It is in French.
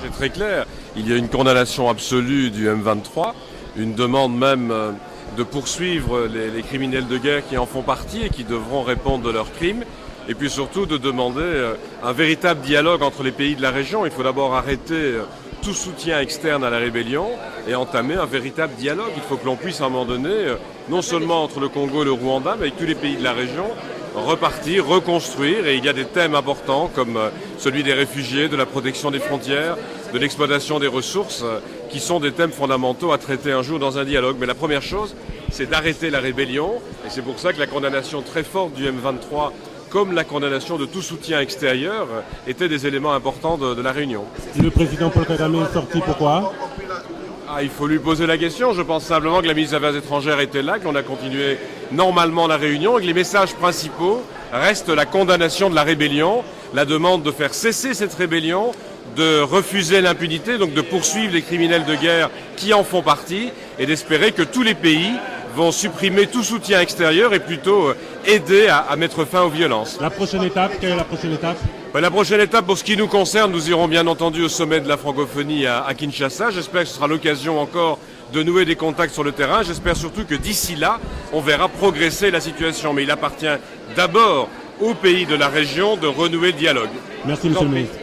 message est très clair. Il y a une condamnation absolue du M23, une demande même de poursuivre les criminels de guerre qui en font partie et qui devront répondre de leurs crimes. Et puis surtout de demander un véritable dialogue entre les pays de la région. Il faut d'abord arrêter tout soutien externe à la rébellion et entamer un véritable dialogue. Il faut que l'on puisse à un moment donné, non seulement entre le Congo et le Rwanda, mais avec tous les pays de la région, repartir, reconstruire. Et il y a des thèmes importants comme celui des réfugiés, de la protection des frontières, de l'exploitation des ressources, qui sont des thèmes fondamentaux à traiter un jour dans un dialogue. Mais la première chose, c'est d'arrêter la rébellion. Et c'est pour ça que la condamnation très forte du M23, comme la condamnation de tout soutien extérieur, étaient des éléments importants de la réunion. Le président Paul Kagame est sorti, pourquoi ? Il faut lui poser la question. Je pense simplement que la ministre des Affaires étrangères était là, qu'on a continué normalement la réunion et que les messages principaux restent la condamnation de la rébellion, la demande de faire cesser cette rébellion, de refuser l'impunité, donc de poursuivre les criminels de guerre qui en font partie et d'espérer que tous les pays vont supprimer tout soutien extérieur et plutôt aider à mettre fin aux violences. La prochaine étape, quelle est la prochaine étape ? La prochaine étape, pour ce qui nous concerne, nous irons bien entendu au sommet de la francophonie à Kinshasa. J'espère que ce sera l'occasion encore de nouer des contacts sur le terrain. J'espère surtout que d'ici là, on verra progresser la situation. Mais il appartient d'abord aux pays de la région de renouer le dialogue. Merci, monsieur le ministre.